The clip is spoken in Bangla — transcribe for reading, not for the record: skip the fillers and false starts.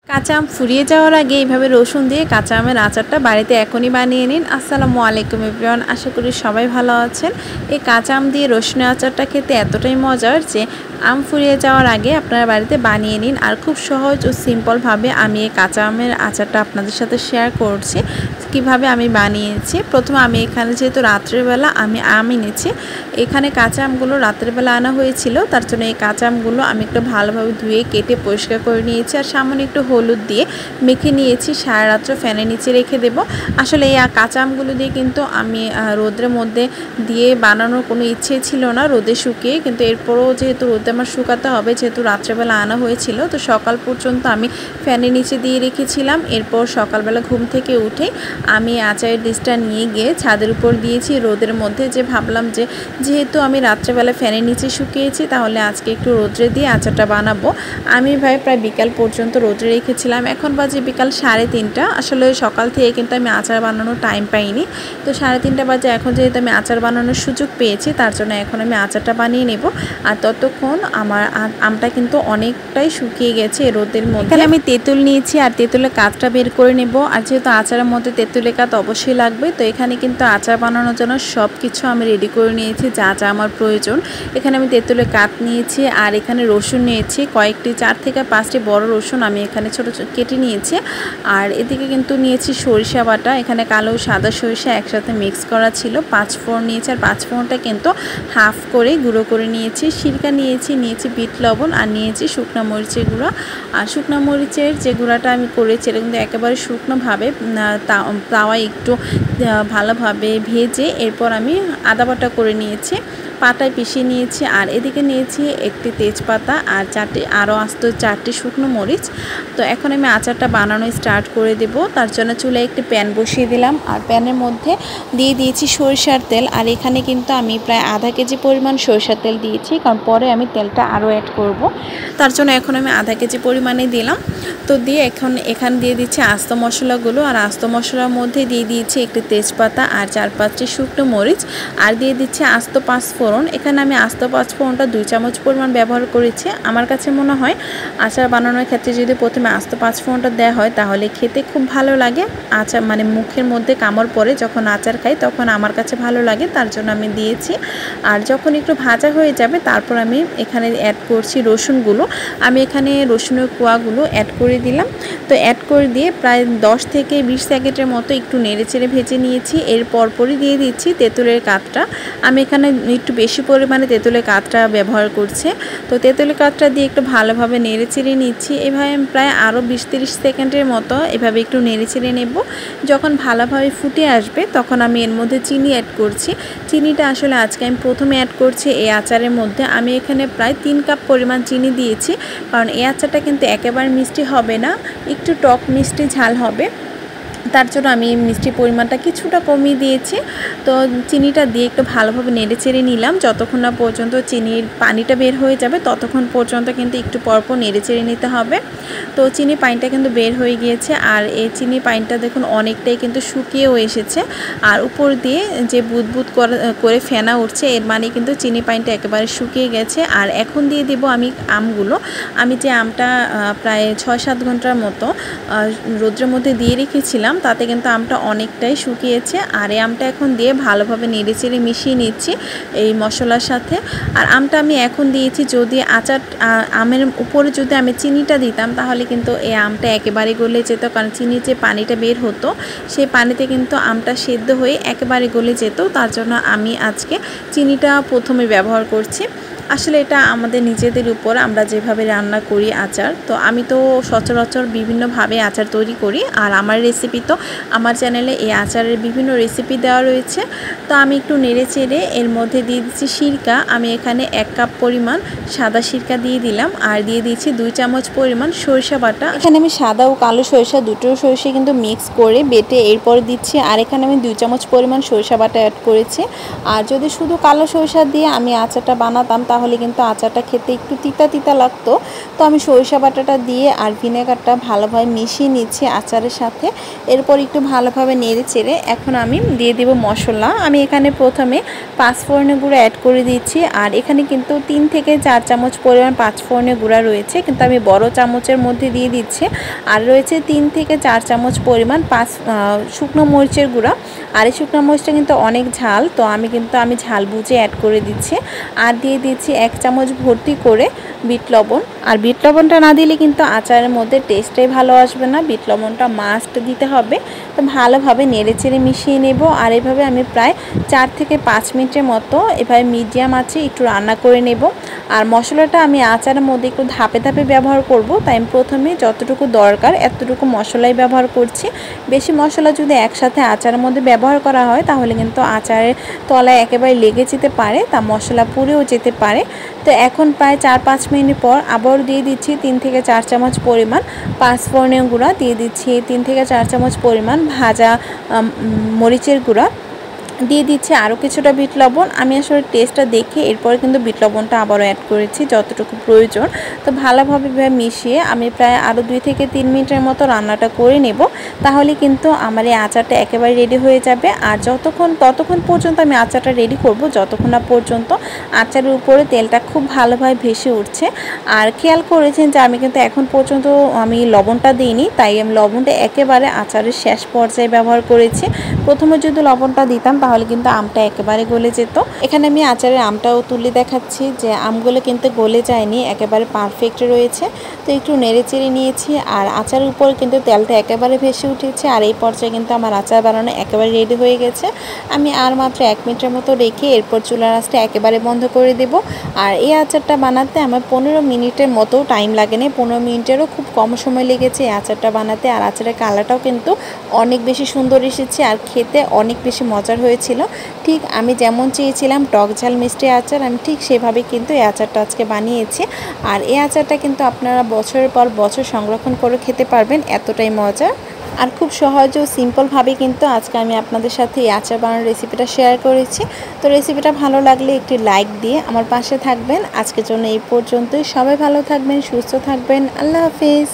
কাঁচা আম ফুরিয়ে যাওয়ার আগে এইভাবে রসুন দিয়ে কাঁচা আমের আচারটা বাড়িতে এখনই বানিয়ে নিন। আসসালামু আলাইকুম এভরিওয়ান, আশা করি সবাই ভালো আছেন। এই কাঁচা আম দিয়ে রসুনের আচারটা খেতে এতটাই মজার যে আম ফুরিয়ে যাওয়ার আগে আপনারা বাড়িতে বানিয়ে নিন। আর খুব সহজ ও সিম্পলভাবে আমি এই কাঁচা আমের আচারটা আপনাদের সাথে শেয়ার করছি কিভাবে আমি বানিয়েছি। প্রথমে আমি এখানে যেহেতু রাত্রেবেলা আমি আম এনেছি, এখানে কাঁচা আমগুলো রাত্রেবেলা আনা হয়েছিল, তার জন্য এই কাঁচা আমগুলো আমি একটু ভালোভাবে ধুয়ে কেটে পরিষ্কার করে নিয়েছি আর সামান্য একটু হলুদ দিয়ে মেখে নিয়েছি। সারা রাত্র ফ্যানের নিচে রেখে দেব। আসলে এই কাঁচা আমগুলো দিয়ে কিন্তু আমি রোদের মধ্যে দিয়ে বানানোর কোনো ইচ্ছে ছিল না, রোদে শুকিয়ে, কিন্তু এরপরও যেহেতু রোদে আমার শুকাতে হবে, যেহেতু রাত্রেবেলা আনা হয়েছিল, তো সকাল পর্যন্ত আমি ফ্যানের নিচে দিয়ে রেখেছিলাম। এরপর সকালবেলা ঘুম থেকে উঠে আমি আচারের ডিশটা নিয়ে গিয়ে ছাদের উপর দিয়েছি রোদের মধ্যে, যে ভাবলাম যে যেহেতু আমি রাত্রেবেলা ফ্যানের নিচে শুকিয়েছি, তাহলে আজকে একটু রোদ্রে দিয়ে আচারটা বানাবো। আমি প্রায় বিকাল পর্যন্ত রোদ্রে রেখেছিলাম। এখন বাজে বিকাল 3:30। আসলে সকাল থেকে কিন্তু আমি আচার বানানোর টাইম পাইনি, তো 3:30 বাজে। এখন যেহেতু আমি আচার বানানোর সুযোগ পেয়েছি, তার জন্য এখন আমি আচারটা বানিয়ে নেব। আর ততক্ষণ আমার আমটা কিন্তু অনেকটাই শুকিয়ে গেছে রোদের মধ্যে। আমি তেঁতুল নিয়েছি আর তেঁতুলের কাতটা বের করে নেব। আর যেহেতু আচারের মধ্যে তেঁতুলের কাত অবশ্যই লাগবে, তো এখানে কিন্তু আচার বানানোর জন্য সব কিছু আমি রেডি করে নিয়েছি যা যা আমার প্রয়োজন। এখানে আমি তেঁতুলের কাত নিয়েছি আর এখানে রসুন নিয়েছি কয়েকটি, 4 থেকে 5টি বড় রসুন আমি এখানে ছোট কেটে নিয়েছি। আর এদিকে কিন্তু নিয়েছি সরিষা বাটা, এখানে কালো সাদা সরিষা একসাথে মিক্স করা ছিল। 5 ফোড়ন নিয়েছি আর 5 ফোড়নটা কিন্তু হাফ করে গুঁড়ো করে নিয়েছি। সিরকা নিয়েছি বিট লবণ আর নিয়েছি শুকনো মরিচের গুঁড়া। আর শুকনো মরিচের যে গুঁড়াটা আমি করেছি এটা কিন্তু একেবারে শুকনোভাবে তাওয়ায় একটু ভালোভাবে ভেজে এরপর আমি আদা বাটা করে নিয়েছি, পাটায় পিষিয়ে নিয়েছি। আর এদিকে নিয়েছি একটি তেজপাতা আর আস্ত 4টি শুকনো মরিচ। তো এখন আমি আচারটা বানানো স্টার্ট করে দেব। তার জন্য চুলায় একটি প্যান বসিয়ে দিলাম আর প্যানের মধ্যে দিয়ে দিয়েছি সরিষার তেল। আর এখানে কিন্তু আমি প্রায় আধা কেজি পরিমাণ সরিষার তেল দিয়েছি, কারণ পরে আমি তেলটা আরও অ্যাড করব, তার জন্য এখন আমি আধা কেজি পরিমাণে দিলাম। তো দিয়ে এখানে দিয়ে দিচ্ছি আস্ত মশলাগুলো। আর আস্ত মশলার মধ্যে দিয়ে দিয়েছি একটি তেজপাতা আর 4-5টি শুকনো মরিচ আর দিয়ে দিচ্ছি আস্ত 5 ফোড়ন। এখানে আমি আস্ত 5 ফোড়নটা 2 চামচ পরিমাণ ব্যবহার করেছি। আমার কাছে মনে হয় আচার বানানোর ক্ষেত্রে যদি প্রথমে আস্ত 5 ফোড়নটা দেওয়া হয় তাহলে খেতে খুব ভালো লাগে। আচার মানে মুখের মধ্যে কামড় পড়ে যখন আচার খাই, তখন আমার কাছে ভালো লাগে, তার জন্য আমি দিয়েছি। আর যখন একটু ভাজা হয়ে যাবে তারপর আমি এখানে অ্যাড করছি রসুনগুলো। আমি এখানে রসুনের কোয়াগুলো অ্যাড করে দিলাম। তো অ্যাড করে দিয়ে প্রায় 10 থেকে 20 সেকেন্ডের মতো একটু নেড়েচেড়ে ভেজে নিয়েছি। এর পরপরই দিয়ে দিচ্ছি তেঁতুলের কাতটা। আমি এখানে একটু বেশি পরিমাণে তেঁতুলের কাতটা ব্যবহার করছি। তো তেঁতুলের কাতটা দিয়ে একটু ভালোভাবে নেড়েচেড়ে নিচ্ছি। এভাবে প্রায় আরও 20-30 সেকেন্ডের মতো এভাবে একটু নেড়েচেড়ে নেব। যখন ভালোভাবে ফুটে আসবে তখন আমি এর মধ্যে চিনি অ্যাড করছি। চিনিটা আসলে আজকে আমি প্রথমে অ্যাড করছি এই আচারের মধ্যে। আমি এখানে প্রায় 3 কাপ পরিমাণ চিনি দিয়েছি, কারণ এই আচারটা কিন্তু একেবারে মিষ্টি হবে না, একটু টক মিষ্টি ঝাল হবে, তার জন্য আমি মিষ্টির পরিমাণটা কিছুটা কমিয়ে দিয়েছি। তো চিনিটা দিয়ে একটু ভালোভাবে নেড়েচেড়ে নিলাম যতক্ষণ না পর্যন্ত চিনির পানিটা বের হয়ে যাবে, ততক্ষণ পর্যন্ত কিন্তু একটু পরপর নেড়েচেড়ে নিতে হবে। তো চিনি পানিটা কিন্তু বের হয়ে গিয়েছে আর এই চিনি পানিটা দেখুন অনেকটাই কিন্তু শুকিয়েও এসেছে। আর উপর দিয়ে যে বুদবুদ করে ফেনা উঠছে, এর মানে কিন্তু চিনি পানিটা একেবারে শুকিয়ে গেছে। আর এখন দিয়ে দেব আমি আমগুলো। আমি যে আমটা প্রায় 6-7 ঘন্টার মতো রোদ্রের মধ্যে দিয়ে রেখেছিলাম, তাতে কিন্তু আমটা অনেকটাই শুকিয়েছে। আর এই আমটা এখন দিয়ে ভালোভাবে নেড়েচেড়ে মিশিয়ে নিচ্ছি এই মশলার সাথে। আর আমটা আমি এখন দিয়েছি, যদি আমের উপরে যদি আমি চিনিটা দিতাম তাহলে কিন্তু এই আমটা একেবারে গলে যেত, কারণ চিনির যে পানিটা বের হতো সেই পানিতে কিন্তু আমটা সেদ্ধ হয়ে একেবারে গলে যেত। তার জন্য আমি আজকে চিনিটা প্রথমে ব্যবহার করছি। আসলে এটা আমাদের নিজেদের উপর, আমরা যেভাবে রান্না করি আচার। তো আমি তো সচরাচর বিভিন্নভাবে আচার তৈরি করি, আর আমার রেসিপি তো আমার চ্যানেলে এই আচারের বিভিন্ন রেসিপি দেওয়া রয়েছে। তো আমি একটু নেড়েচেড়ে এর মধ্যে দিয়ে দিচ্ছি সিরকা। আমি এখানে 1 কাপ পরিমাণ সাদা সিরকা দিয়ে দিলাম আর দিয়ে দিচ্ছি 2 চামচ পরিমাণ সরিষা বাটা। এখানে আমি সাদা ও কালো সরিষা দুটো সরিষা কিন্তু মিক্স করে বেটে এরপর দিচ্ছি। আর এখানে আমি 2 চামচ পরিমাণ সরিষা বাটা অ্যাড করেছি। আর যদি শুধু কালো সরিষা দিয়ে আমি আচারটা বানাতাম তাহলে কিন্তু আচারটা খেতে একটু তিতা তিতা লাগতো। তো আমি সরিষা বাটাটা দিয়ে আর ভিনেগারটা ভালোভাবে মিশিয়ে নিচ্ছি আচারের সাথে। এরপর একটু ভালোভাবে নেড়ে চেড়ে এখন আমি দিয়ে দেব মশলা। আমি এখানে প্রথমে 5 ফোড়নের গুঁড়ো অ্যাড করে দিচ্ছি, আর এখানে কিন্তু 3 থেকে 4 চামচ পরিমাণ 5 ফোড়নের গুঁড়া রয়েছে, কিন্তু আমি বড় চামচের মধ্যে দিয়ে দিচ্ছি। আর রয়েছে 3 থেকে 4 চামচ পরিমাণ শুকনো মরিচের গুঁড়া। আর এই শুকনো মরিচটা কিন্তু অনেক ঝাল, তো আমি ঝাল বুঝে অ্যাড করে দিচ্ছি। আর দিয়ে দিচ্ছি 1 চামচ ভর্তি করে বিট লবণ। আর বিট লবণটা না দিলে কিন্তু আচারের মধ্যে টেস্টটাই ভালো আসবে না, বিট লবণটা মাস্ট দিতে হবে। তো ভালোভাবে নেড়ে চেড়ে মিশিয়ে নেব। আর এভাবে আমি প্রায় 4 থেকে 5 মিনিটের মতো এভাবে মিডিয়াম আঁচে একটু রান্না করে নেব। আর মশলাটা আমি আচারের মধ্যে একটু ধাপে ধাপে ব্যবহার করব, তাই আমি প্রথমে যতটুকু দরকার এতটুকু মশলাই ব্যবহার করছি। বেশি মশলা যদি একসাথে আচারের মধ্যে ব্যবহার করা হয় তাহলে কিন্তু আচারের তলায় একেবারে লেগে যেতে পারে, তা মশলা পুড়েও যেতে পারে। তো এখন প্রায় 4-5 মিনিট পর আবার দিয়ে দিচ্ছি 3 থেকে 4 চামচ পরিমাণ 5 ফোড়নের গুঁড়া, দিয়ে দিচ্ছি 3 থেকে 4 চামচ পরিমাণ ভাজা মরিচের গুঁড়া, দিয়ে দিচ্ছি আরও কিছুটা বিট লবণ। আমি আসলে টেস্টটা দেখে এরপরে কিন্তু বিট লবণটা আবারও অ্যাড করেছি যতটুকু প্রয়োজন। তো ভালোভাবে মিশিয়ে আমি প্রায় আরও 2 থেকে 3 মিনিটের মতো রান্নাটা করে নেব, তাহলে কিন্তু আমার এই আচারটা একেবারে রেডি হয়ে যাবে। আর ততক্ষণ পর্যন্ত আমি আচারটা রেডি করব যতক্ষণ না পর্যন্ত আচারের উপরে তেলটা খুব ভালোভাবে ভেসে উঠছে। আর খেয়াল করেছেন যে আমি কিন্তু এখন পর্যন্ত আমি লবণটা দিইনি, তাই আমি লবণটা একেবারে আচারের শেষ পর্যায়ে ব্যবহার করেছি। প্রথমে যদি লবণটা দিতাম তাহলে কিন্তু আমটা একেবারে গলে যেত। এখানে আমি আচারের আমটাও তুলে দেখাচ্ছি যে আমগুলো কিন্তু গলে যায়নি, একেবারে পারফেক্ট রয়েছে। তো একটু নেড়ে চেড়ে নিয়েছি, আর আচারের উপর কিন্তু তেলটা একেবারে ভেসে উঠেছে। আর এই পর্যায়ে কিন্তু আমার আচার বানানো একেবারে রেডি হয়ে গেছে। আমি আর মাত্র 1 মিনিটের মতো রেখে এরপর চুলার আঁচটা একেবারে বন্ধ করে দেব। আর এই আচারটা বানাতে আমার 15 মিনিটের মতো টাইম লাগেনি, 15 মিনিটেরও খুব কম সময় লেগেছে এই আচারটা বানাতে। আর আচারের কালারটাও কিন্তু অনেক বেশি সুন্দর এসেছে, আর খেতে অনেক বেশি মজার হয়েছিল। ঠিক আমি যেমন চেয়েছিলাম টক ঝাল মিষ্টি আচার, আমি ঠিক সেভাবে কিন্তু এই আচারটা আজকে বানিয়েছি। আর এই আচারটা কিন্তু আপনারা বছরের পর বছর সংরক্ষণ করে খেতে পারবেন, এতটাই মজা। আর খুব সহজ ও সিম্পলভাবে কিন্তু আজকে আমি আপনাদের সাথে এই আচার বানানোর রেসিপিটা শেয়ার করেছি। তো রেসিপিটা ভালো লাগলে একটি লাইক দিয়ে আমার পাশে থাকবেন। আজকের জন্য এই পর্যন্তই। সবাই ভালো থাকবেন, সুস্থ থাকবেন। আল্লাহ হাফিজ।